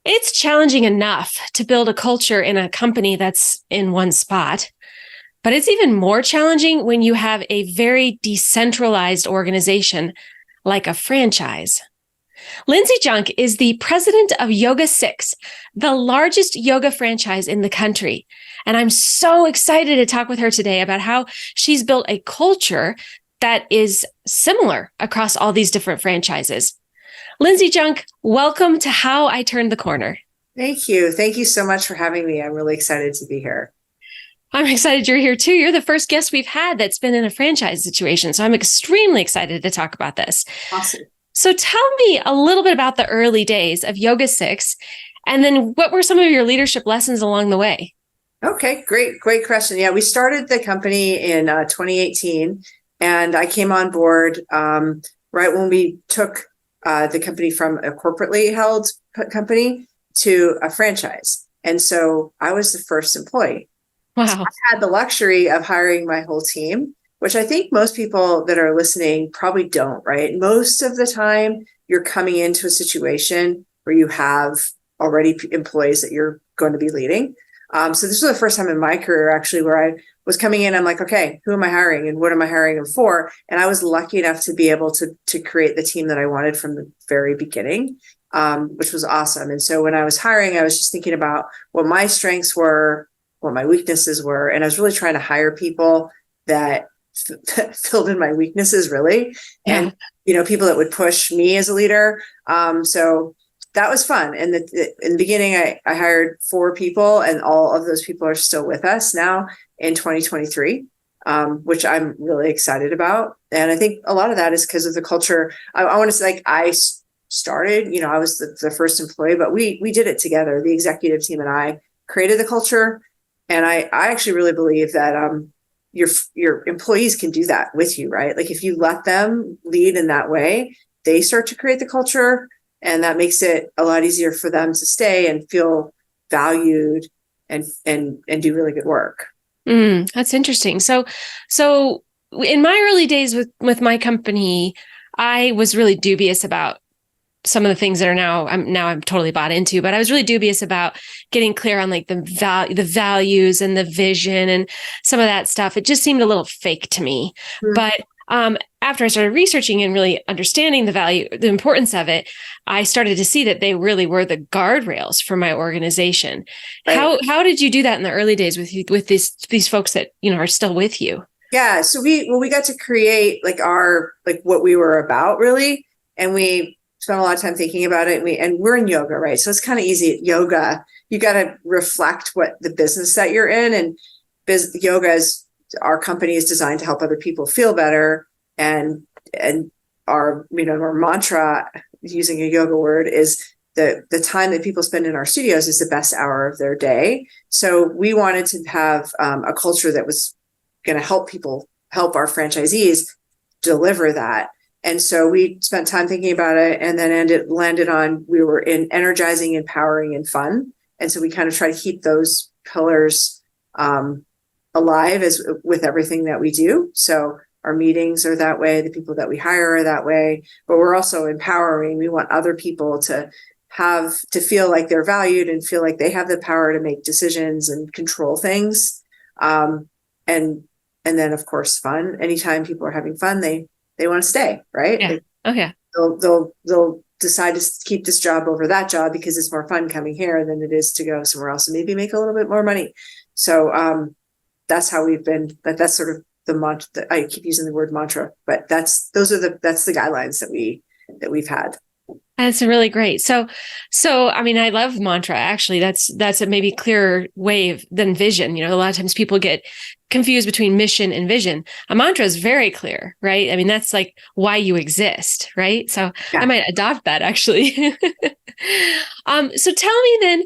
It's challenging enough to build a culture in a company that's in one spot, but it's even more challenging when you have a very decentralized organization like a franchise. Lindsay Junk is the president of Yoga 6, the largest yoga franchise in the country. And I'm so excited to talk with her today about how she's built a culture that is similar across all these different franchises. Lindsay Junk, welcome to How I Turned the Corner. Thank you. Thank you so much for having me. I'm really excited to be here. I'm excited you're here too. You're the first guest we've had that's been in a franchise situation. So I'm extremely excited to talk about this. Awesome. So tell me a little bit about the early days of Yoga 6, and then what were some of your leadership lessons along the way? Okay, great question. Yeah, we started the company in 2018, and I came on board right when we took the company from a corporately held company to a franchise. And so I was the first employee. Wow. So I had the luxury of hiring my whole team, which I think most people that are listening probably don't, right? Most of the time, you're coming into a situation where you have already employees that you're going to be leading. So this was the first time in my career, actually, where I was coming in. I'm like, okay, who am I hiring and what am I hiring them for? And I was lucky enough to be able to create the team that I wanted from the very beginning, which was awesome. And so when I was hiring, I was just thinking about what my strengths were, what my weaknesses were. And I was really trying to hire people that filled in my weaknesses, really. Yeah. And, people that would push me as a leader. So that was fun. And in the beginning, I hired 4 people, and all of those people are still with us now in 2023, which I'm really excited about. And I think a lot of that is because of the culture. I want to say, like, I started, I was the first employee, but we did it together. The executive team and I created the culture. And I actually really believe that your employees can do that with you, right? Like if you let them lead in that way, they start to create the culture, and that makes it a lot easier for them to stay and feel valued and do really good work. That's interesting. So in my early days with my company, I was really dubious about some of the things that are I'm totally bought into, but I was really dubious about getting clear on like the values and the vision and some of that stuff. It just seemed a little fake to me. Mm-hmm. But after I started researching and really understanding the importance of it, I started to see that they really were the guardrails for my organization. Right. How did you do that in the early days with these folks that are still with you? Yeah, so we got to create what we were about, really, and we spent a lot of time thinking about it. And we're in yoga, right? So it's kind of easy. Yoga, you got to reflect what the business that you're in, and yoga is, our company is designed to help other people feel better. And our mantra, using a yoga word, is the time that people spend in our studios is the best hour of their day. So we wanted to have a culture that was going to help our franchisees deliver that. And so we spent time thinking about it, and then landed on, we were in energizing, empowering, and fun. And so we kind of try to keep those pillars alive with everything that we do. So our meetings are that way, the people that we hire are that way, but we're also empowering. We want other people to feel like they're valued and feel like they have the power to make decisions and control things. And then, of course, fun. Anytime people are having fun, they want to stay, right? Yeah. Okay. They'll decide to keep this job over that job because it's more fun coming here than it is to go somewhere else and maybe make a little bit more money. So that's how we've been. That's sort of the mantra. I keep using the word mantra, but that's the guidelines that we've had. That's really great. So I mean, I love mantra. Actually, that's a maybe clearer way than vision. A lot of times people get confused between mission and vision. A mantra is very clear, right? I mean, that's like why you exist, right? So yeah. I might adopt that actually. So tell me then,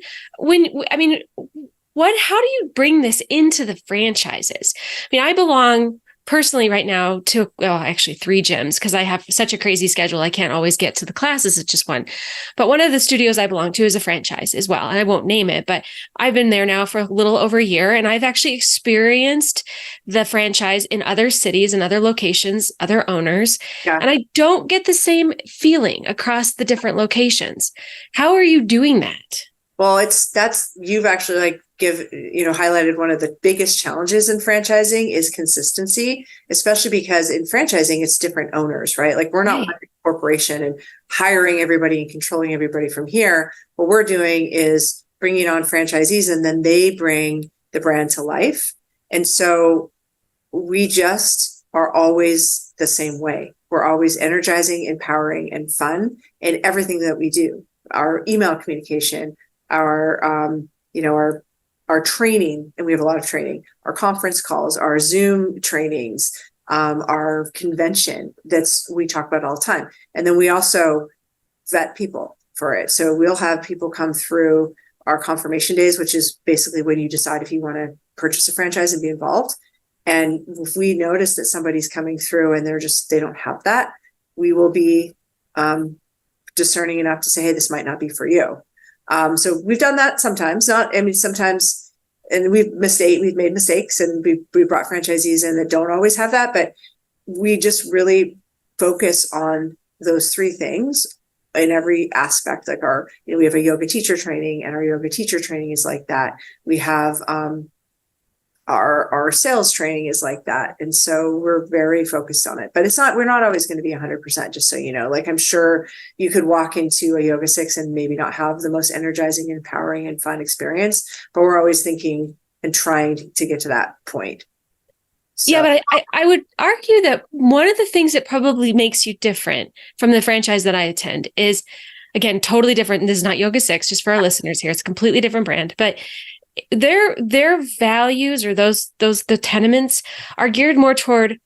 how do you bring this into the franchises? I mean, I belong personally right now to, well, actually 3 gyms because I have such a crazy schedule. I can't always get to the classes. It's just one. But one of the studios I belong to is a franchise as well. And I won't name it, but I've been there now for a little over a year. And I've actually experienced the franchise in other cities and other locations, other owners. Yeah. And I don't get the same feeling across the different locations. How are you doing that? Well, you've actually highlighted one of the biggest challenges in franchising is consistency, especially because in franchising, it's different owners, right? Like we're not Right. like a corporation and hiring everybody and controlling everybody from here. What we're doing is bringing on franchisees and then they bring the brand to life. And so we just are always the same way. We're always energizing, empowering, and fun in everything that we do. Our email communication, our training, and we have a lot of training, our conference calls, our Zoom trainings, our convention we talk about all the time. And then we also vet people for it. So we'll have people come through our confirmation days, which is basically when you decide if you want to purchase a franchise and be involved. And if we notice that somebody's coming through and they don't have that, we will be discerning enough to say, hey, this might not be for you. So we've done that sometimes, sometimes, and we've made mistakes and we brought franchisees in that don't always have that, but we just really focus on those 3 things in every aspect. Like we have a yoga teacher training and our yoga teacher training is like that. We have, our sales training is like that. And so we're very focused on it, but we're not always going to be 100%, just so you know. Like I'm sure you could walk into a Yoga 6 and maybe not have the most energizing, empowering, and fun experience, but we're always thinking and trying to get to that point. So. Yeah, but I would argue that one of the things that probably makes you different from the franchise that I attend is, again, totally different. And this is not Yoga 6, just for our listeners here. It's a completely different brand, but their values or the tenements are geared more toward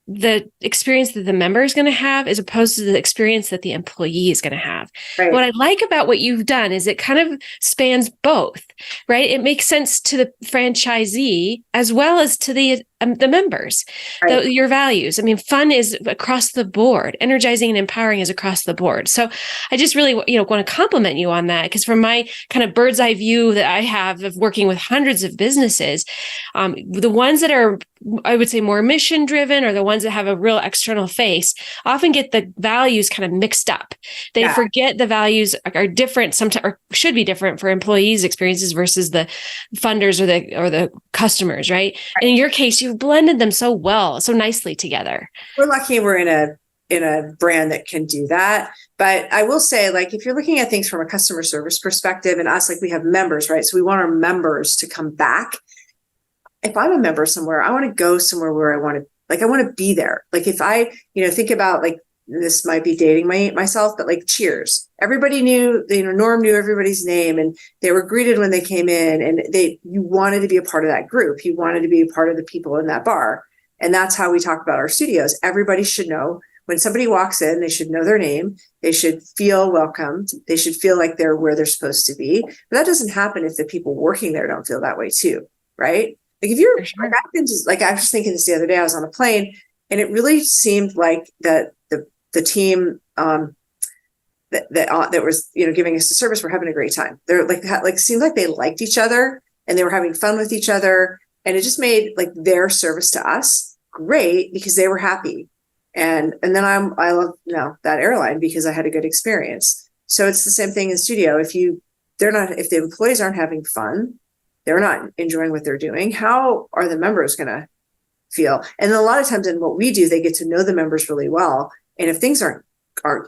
the experience that the member is going to have as opposed to the experience that the employee is going to have. Right. What I like about what you've done is it kind of spans both, right? It makes sense to the franchisee as well as to the members, Right. your values. I mean, fun is across the board. Energizing and empowering is across the board. So I just really, want to compliment you on that, because from my kind of bird's eye view that I have of working with hundreds of businesses, the ones that are, I would say, more mission driven, or the ones that have a real external face, often get the values kind of mixed up. They forget the values are different sometimes, or should be different for employees' experiences versus the funders or the customers, right? And in your case, you've blended them so well, so nicely together. We're lucky we're in a brand that can do that. But I will say, like, if you're looking at things from a customer service perspective, and us, like, we have members, right? So we want our members to come back. If I'm a member somewhere, I want to go somewhere where I want to be there. Like if I, think about, like, this might be dating myself, but like Cheers, everybody knew, Norm knew everybody's name and they were greeted when they came in, and you wanted to be a part of that group. You wanted to be a part of the people in that bar. And that's how we talk about our studios. Everybody should know when somebody walks in, they should know their name. They should feel welcomed. They should feel like they're where they're supposed to be. But that doesn't happen if the people working there don't feel that way too. Right. Like if you're, sure. I was thinking this the other day, I was on a plane and it really seemed like that the team that was giving us the service were having a great time. They're like seemed like they liked each other and they were having fun with each other, and it just made like their service to us great because they were happy. And then I love that airline because I had a good experience. So it's the same thing in studio. If the employees aren't having fun, they're not enjoying what they're doing, how are the members going to feel? And a lot of times in what we do, they get to know the members really well. And if things aren't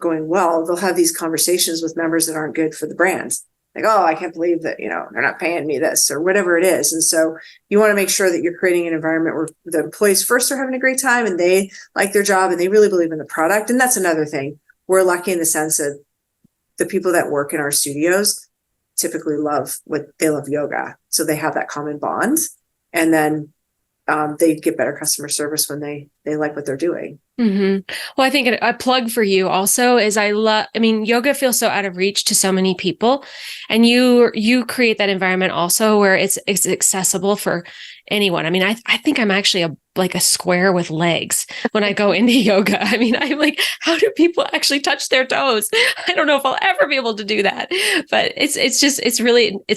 going well, they'll have these conversations with members that aren't good for the brands. Like, oh, I can't believe that, they're not paying me this or whatever it is. And so you want to make sure that you're creating an environment where the employees first are having a great time and they like their job and they really believe in the product. And that's another thing. We're lucky in the sense that the people that work in our studios typically love yoga. So they have that common bond, and then they get better customer service when they like what they're doing. Mm-hmm. Well, I think a plug for you also is yoga feels so out of reach to so many people, and you create that environment also where it's accessible for anyone. I mean, I think I'm actually like a square with legs when I go into yoga. I mean, I'm like, how do people actually touch their toes? I don't know if I'll ever be able to do that, but it's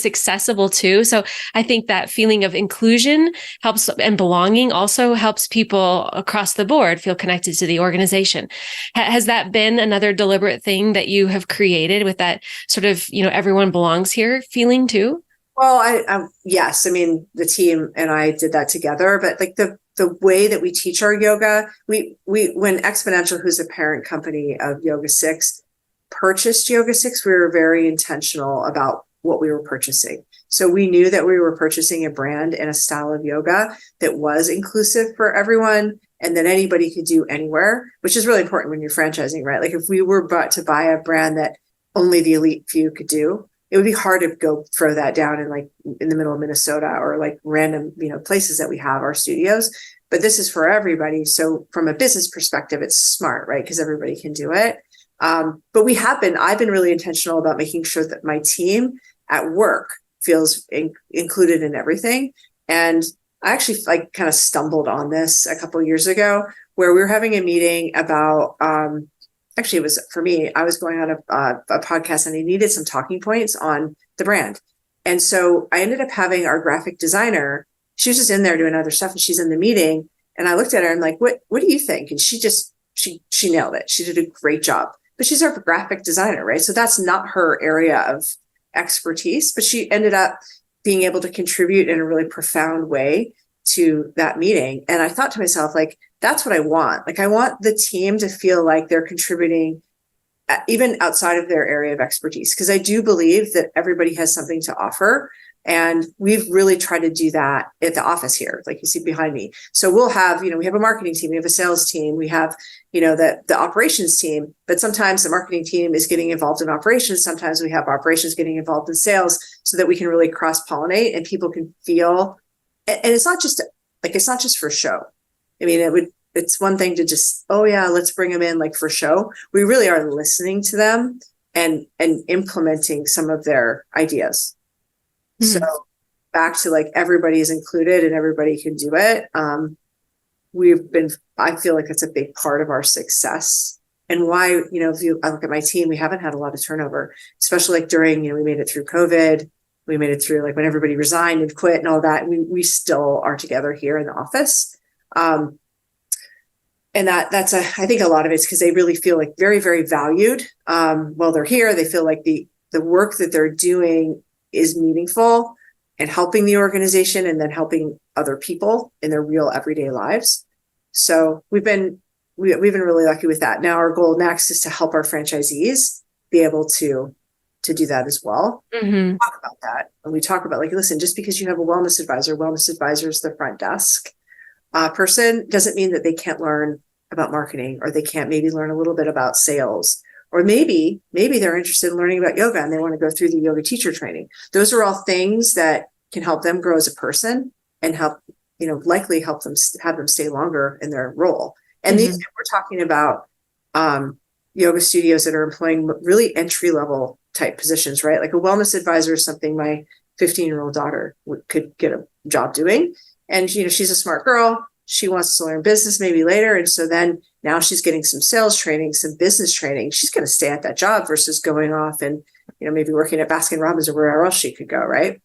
accessible too. So I think that feeling of inclusion helps, and belonging also helps people across the board feel connected to the organization. Has that been another deliberate thing that you have created with that sort of, everyone belongs here feeling too? Well, yes, I mean, the team and I did that together, but like the way that we teach our yoga, when Exponential, who's a parent company of Yoga 6, purchased Yoga 6, we were very intentional about what we were purchasing. So we knew that we were purchasing a brand and a style of yoga that was inclusive for everyone and that anybody could do anywhere, which is really important when you're franchising, right? Like if we were about to buy a brand that only the elite few could do, it would be hard to go throw that down in the middle of Minnesota or like random, places that we have our studios. But this is for everybody. So from a business perspective, it's smart, right? Because everybody can do it. But I've been really intentional about making sure that my team at work feels included in everything. And I actually kind of stumbled on this a couple of years ago where we were having a meeting about, actually, it was for me, I was going on a podcast and I needed some talking points on the brand. And so I ended up having our graphic designer, she was just in there doing other stuff and she's in the meeting. And I looked at her and like, what do you think? And she nailed it. She did a great job, but she's our graphic designer, right? So that's not her area of expertise, but she ended up being able to contribute in a really profound way to that meeting. And I thought to myself, like, that's what I want. Like, I want the team to feel like they're contributing even outside of their area of expertise, because I do believe that everybody has something to offer. And we've really tried to do that at the office here, like you see behind me. So we'll have, we have a marketing team, we have a sales team, we have, the operations team, but sometimes the marketing team is getting involved in operations. Sometimes we have operations getting involved in sales so that we can really cross-pollinate and people can feel, and it's not just for show. I mean, it's one thing to just, oh yeah, let's bring them in like for show. We really are listening to them and implementing some of their ideas. Mm-hmm. So back to like everybody is included and everybody can do it. I feel like it's a big part of our success and why, I look at my team, we haven't had a lot of turnover, especially like during, we made it through COVID. We made it through like when everybody resigned and quit and all that. We still are together here in the office. And that's I think a lot of it's because they really feel like very, very valued. While they're here, they feel like the work that they're doing is meaningful and helping the organization and then helping other people in their real everyday lives. So we've been really lucky with that. Now our goal next is to help our franchisees be able to do that as well. Mm-hmm. We talk about that. And we talk about like, listen, just because you have a wellness advisor is the front desk person doesn't mean that they can't learn about marketing or they can't maybe learn a little bit about sales. Or maybe they're interested in learning about yoga and they want to go through the yoga teacher training. Those are all things that can help them grow as a person and help, likely help them have them stay longer in their role. And mm-hmm. We're talking about yoga studios that are employing really entry-level type positions, right? Like a wellness advisor is something my 15-year-old daughter could get a job doing. And, she's a smart girl. She wants to learn business maybe later. And so then now she's getting some sales training, some business training. She's going to stay at that job versus going off and, maybe working at Baskin Robbins or wherever else she could go. Right.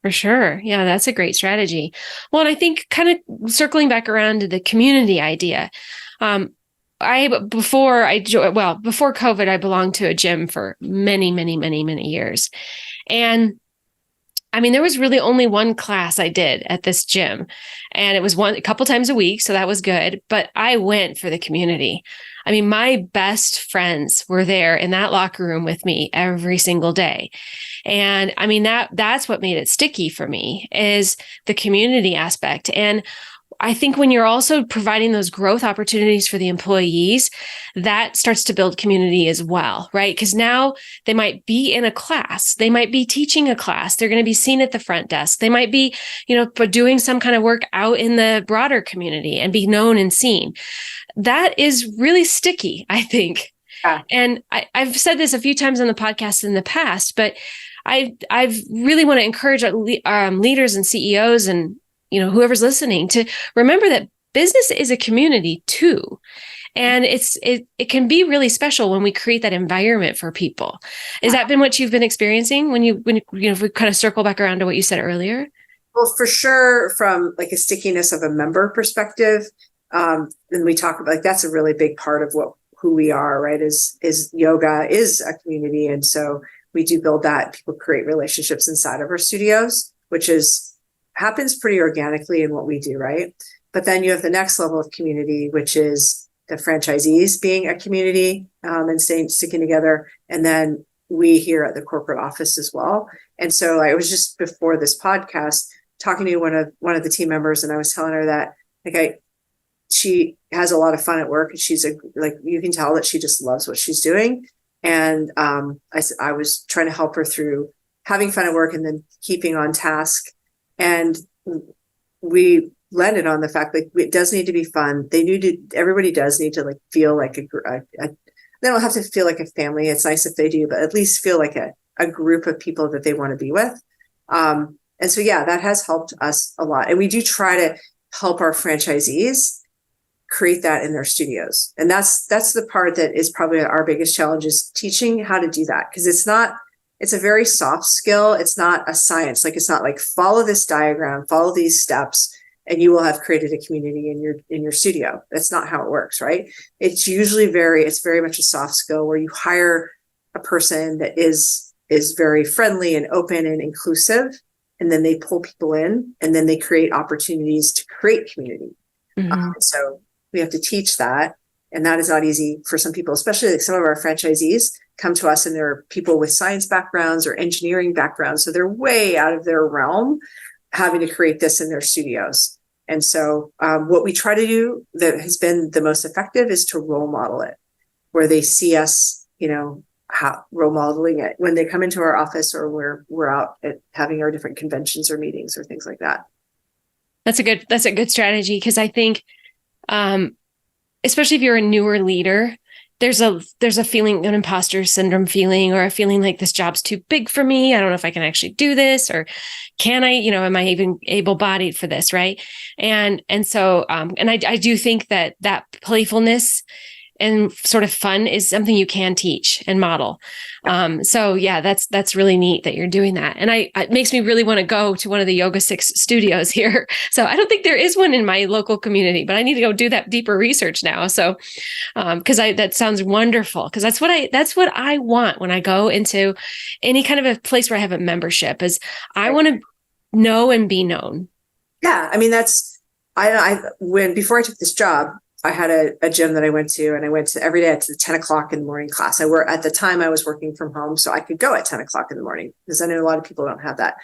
For sure. Yeah, that's a great strategy. Well, and I think kind of circling back around to the community idea, before COVID, I belonged to a gym for many, many, many, many years. And I mean, there was really only one class I did at this gym, and it was a couple times a week. So that was good, but I went for the community. I mean, my best friends were there in that locker room with me every single day. And I mean, that's what made it sticky for me is the community aspect. And I think when you're also providing those growth opportunities for the employees, that starts to build community as well, right? Because now they might be in a class, they might be teaching a class, they're going to be seen at the front desk, they might be, doing some kind of work out in the broader community and be known and seen. That is really sticky, I think. Yeah. And I've said this a few times on the podcast in the past, but I really want to encourage leaders and CEOs and whoever's listening to remember that business is a community too. And it can be really special when we create that environment for people. Has that been what you've been experiencing when if we kind of circle back around to what you said earlier? Well, for sure, from like a stickiness of a member perspective, and we talk about like that's a really big part of who we are, right? Is yoga is a community, and so we do build that. People create relationships inside of our studios, which happens pretty organically in what we do, right? But then you have the next level of community, which is the franchisees being a community and sticking together, and then we here at the corporate office as well. And so I was just before this podcast talking to one of the team members, and I was telling her that she has a lot of fun at work, and she's you can tell that she just loves what she's doing. And I was trying to help her through having fun at work and then keeping on task. And we landed on the fact that it does need to be fun. Everybody does need to like feel like they don't have to feel like a family. It's nice if they do, but at least feel like a group of people that they want to be with. And so, yeah, that has helped us a lot. And we do try to help our franchisees create that in their studios. And that's the part that is probably our biggest challenge, is teaching how to do that. Because it's a very soft skill. It's not a science. Like, it's not like follow this diagram, follow these steps, and you will have created a community in your studio. That's not how it works, right? It's usually it's very much a soft skill where you hire a person that is very friendly and open and inclusive, and then they pull people in, and then they create opportunities to create community. Mm-hmm. So we have to teach that, and that is not easy for some people, especially like some of our franchisees come to us and they're people with science backgrounds or engineering backgrounds, so they're way out of their realm having to create this in their studios. And so what we try to do that has been the most effective is to role model it, where they see us, how role modeling it when they come into our office, or we're out at having our different conventions or meetings or things like that. That's a good strategy, because I think, especially if you're a newer leader, there's a feeling, an imposter syndrome feeling, or a feeling like this job's too big for me. I don't know if I can actually do this, or can I, am I even able-bodied for this, right? And so, and I do think that playfulness and sort of fun is something you can teach and model. So yeah, that's really neat that you're doing that. And it makes me really want to go to one of the Yoga 6 studios here. So I don't think there is one in my local community, but I need to go do that deeper research now. So, cause that sounds wonderful. Cause that's what I want when I go into any kind of a place where I have a membership, is I want to know and be known. Yeah. I mean, before I took this job, I had a gym that I went to, and I went to every day at the 10 o'clock in the morning class. At the time I was working from home, so I could go at 10 o'clock in the morning, because I know a lot of people don't have that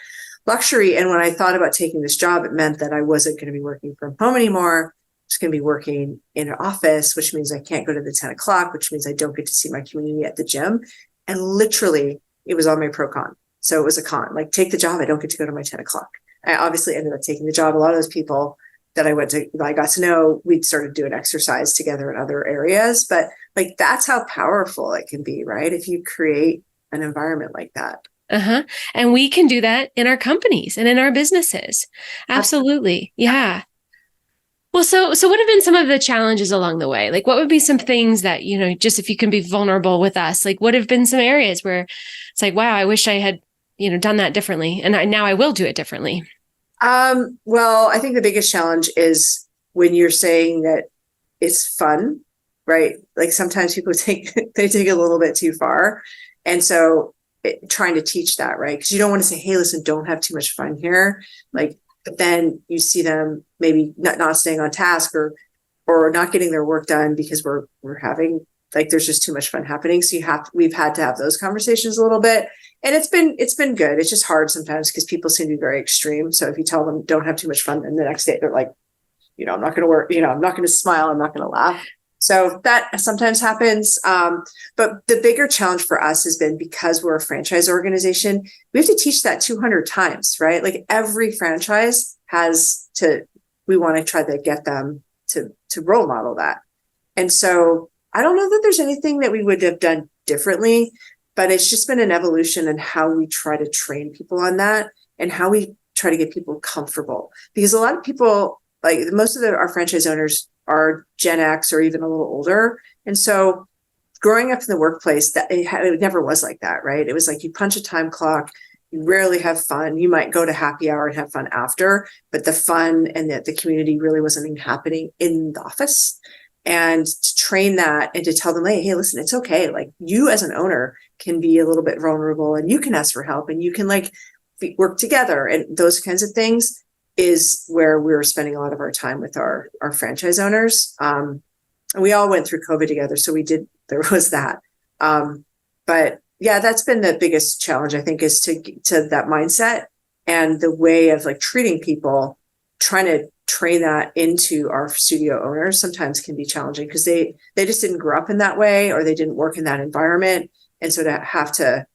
luxury. And when I thought about taking this job, it meant that I wasn't going to be working from home anymore. I was going to be working in an office, which means I can't go to the 10 o'clock, which means I don't get to see my community at the gym. And literally it was on my pro con. So it was a con, like, take the job, I don't get to go to my 10 o'clock. I obviously ended up taking the job. A lot of those people that I got to know, we'd started doing exercise together in other areas, but like, that's how powerful it can be, right? If you create an environment like that. Uh-huh. And we can do that in our companies and in our businesses. Absolutely. Yeah. Well, so what have been some of the challenges along the way? Like, what would be some things that, just if you can be vulnerable with us, like, what have been some areas where it's like, wow, I wish I had, done that differently, and now I will do it differently. Well, I think the biggest challenge is when you're saying that it's fun, right? Like, sometimes people take a little bit too far. And so trying to teach that, right? Because you don't want to say, hey, listen, don't have too much fun here. Like, but then you see them maybe not staying on task or not getting their work done because we're having, like, there's just too much fun happening. So we've had to have those conversations a little bit. And it's been good. It's just hard sometimes because people seem to be very extreme. So if you tell them don't have too much fun, and the next day they're like, I'm not going to work, I'm not going to smile, I'm not going to laugh. So that sometimes happens. But the bigger challenge for us has been, because we're a franchise organization, we have to teach that 200 times, right? Like, every franchise we want to try to get them to role model that. And so I don't know that there's anything that we would have done differently, but it's just been an evolution in how we try to train people on that, and how we try to get people comfortable. Because a lot of people, like most of our franchise owners are Gen X or even a little older. And so growing up in the workplace, that it never was like that, right? It was like you punch a time clock, you rarely have fun. You might go to happy hour and have fun after, but the fun and the community really wasn't even happening in the office. And to train that and to tell them, hey, listen, it's okay. Like you as an owner can be a little bit vulnerable and you can ask for help and you can like work together and those kinds of things is where we were spending a lot of our time with our franchise owners. And we all went through COVID together. So there was that. But yeah, that's been the biggest challenge, I think, is to that mindset and the way of like treating people, trying to train that into our studio owners sometimes can be challenging because they just didn't grow up in that way or they didn't work in that environment. And so to have to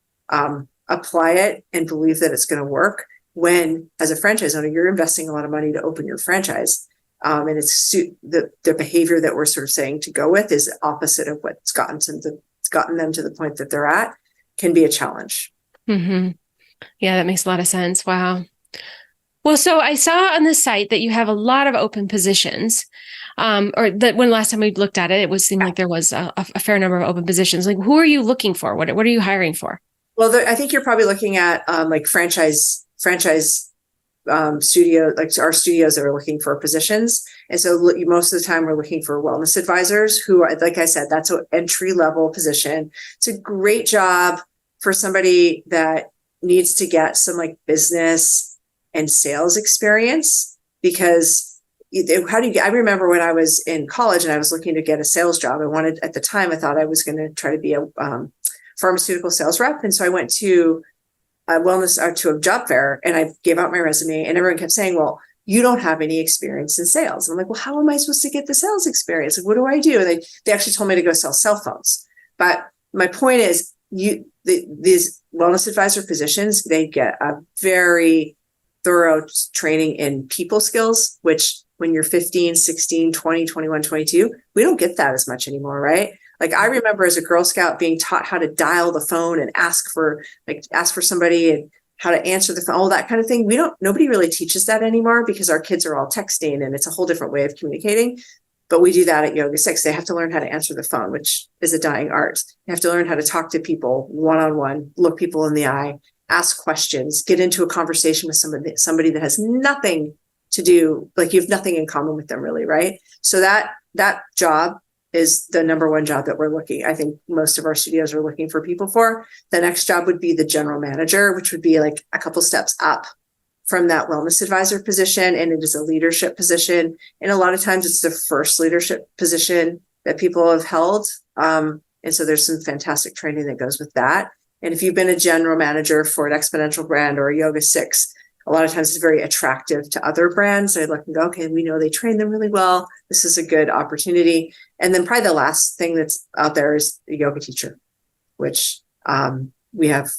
apply it and believe that it's going to work when as a franchise owner, you're investing a lot of money to open your franchise. And it's the behavior that we're sort of saying to go with is opposite of what's gotten them to the point that they're at can be a challenge. Mm-hmm. Yeah, that makes a lot of sense. Wow. Well, so I saw on the site that you have a lot of open positions, or that when last time we looked at it, seemed like there was a fair number of open positions. Like, who are you looking for? What are you hiring for? Well, I think you're probably looking at like franchise studio, like our studios that are looking for positions. And so most of the time we're looking for wellness advisors who are, like I said, that's an entry level position. It's a great job for somebody that needs to get some like business and sales experience because I remember when I was in college and I was looking to get a sales job. At the time, I thought I was going to try to be a pharmaceutical sales rep. And so I went to to a job fair and I gave out my resume and everyone kept saying, well, you don't have any experience in sales. And I'm like, well, how am I supposed to get the sales experience? Like, what do I do? And they actually told me to go sell cell phones. But my point is these wellness advisor positions, they get a very thorough training in people skills, which when you're 15, 16, 20, 21, 22, we don't get that as much anymore, right? Like I remember as a Girl Scout being taught how to dial the phone and ask for somebody and how to answer the phone, all that kind of thing. Nobody really teaches that anymore because our kids are all texting and it's a whole different way of communicating. But we do that at Yoga 6. They have to learn how to answer the phone, which is a dying art. They have to learn how to talk to people one-on-one, look people in the eye, ask questions, get into a conversation with somebody that has nothing to do, like you have nothing in common with them really, right? So that job is the number one job that we're looking. I think most of our studios are looking for people for. The next job would be the general manager, which would be like a couple steps up from that wellness advisor position. And it is a leadership position. And a lot of times it's the first leadership position that people have held. And so there's some fantastic training that goes with that. And if you've been a general manager for an exponential brand or a Yoga 6, a lot of times it's very attractive to other brands. They look and go, okay, we know they train them really well. This is a good opportunity. And then probably the last thing that's out there is a yoga teacher, which we have,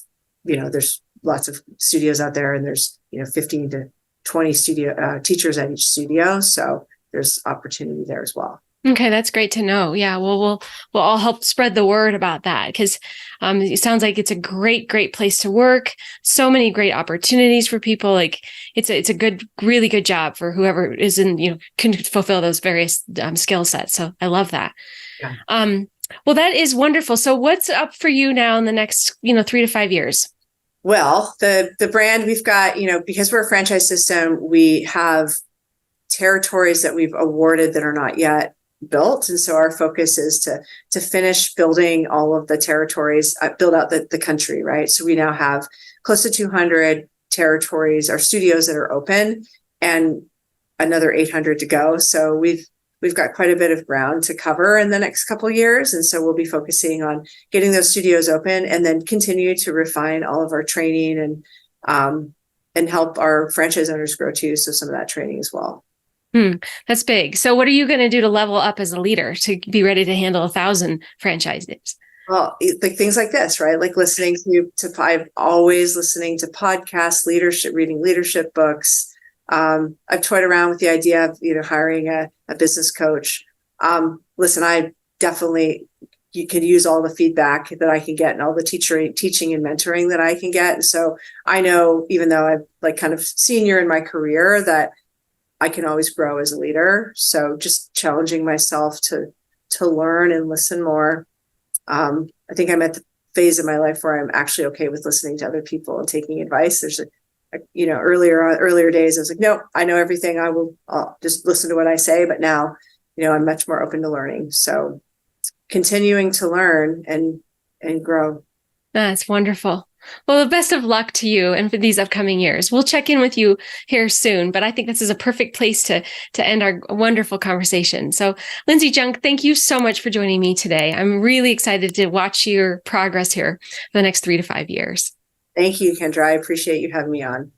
there's lots of studios out there and there's, 15 to 20 studio teachers at each studio. So there's opportunity there as well. Okay, that's great to know. Yeah, well, we'll all help spread the word about that because it sounds like it's a great place to work. So many great opportunities for people. Like it's a really good job for whoever is can fulfill those various skill sets. So I love that. Yeah. Well, that is wonderful. So what's up for you now in the next 3 to 5 years? Well, the brand we've got, because we're a franchise system, we have territories that we've awarded that are not yet built. And so our focus is to finish building all of the territories, build out the country, right? So we now have close to 200 territories, our studios that are open and another 800 to go. So we've got quite a bit of ground to cover in the next couple of years. And so we'll be focusing on getting those studios open and then continue to refine all of our training and help our franchise owners grow too. So some of that training as well. That's big. So what are you going to do to level up as a leader to be ready to handle 1,000 franchises? Well, like things like this, right? Like listening to I'm always listening to podcasts, reading leadership books. I've toyed around with the idea of, hiring a business coach. Listen, I definitely you can use all the feedback that I can get and all the teaching and mentoring that I can get. And so I know, even though I'm like kind of senior in my career, that I can always grow as a leader. So just challenging myself to learn and listen more. I think I'm at the phase of my life where I'm actually okay with listening to other people and taking advice. There's earlier days, I was like, no, I know everything. I'll just listen to what I say. But now, I'm much more open to learning. So continuing to learn and grow. That's wonderful. Well, the best of luck to you and for these upcoming years. We'll check in with you here soon, but I think this is a perfect place to end our wonderful conversation. So, Lindsay Junk, thank you so much for joining me today. I'm really excited to watch your progress here for the next 3 to 5 years. Thank you, Kendra. I appreciate you having me on.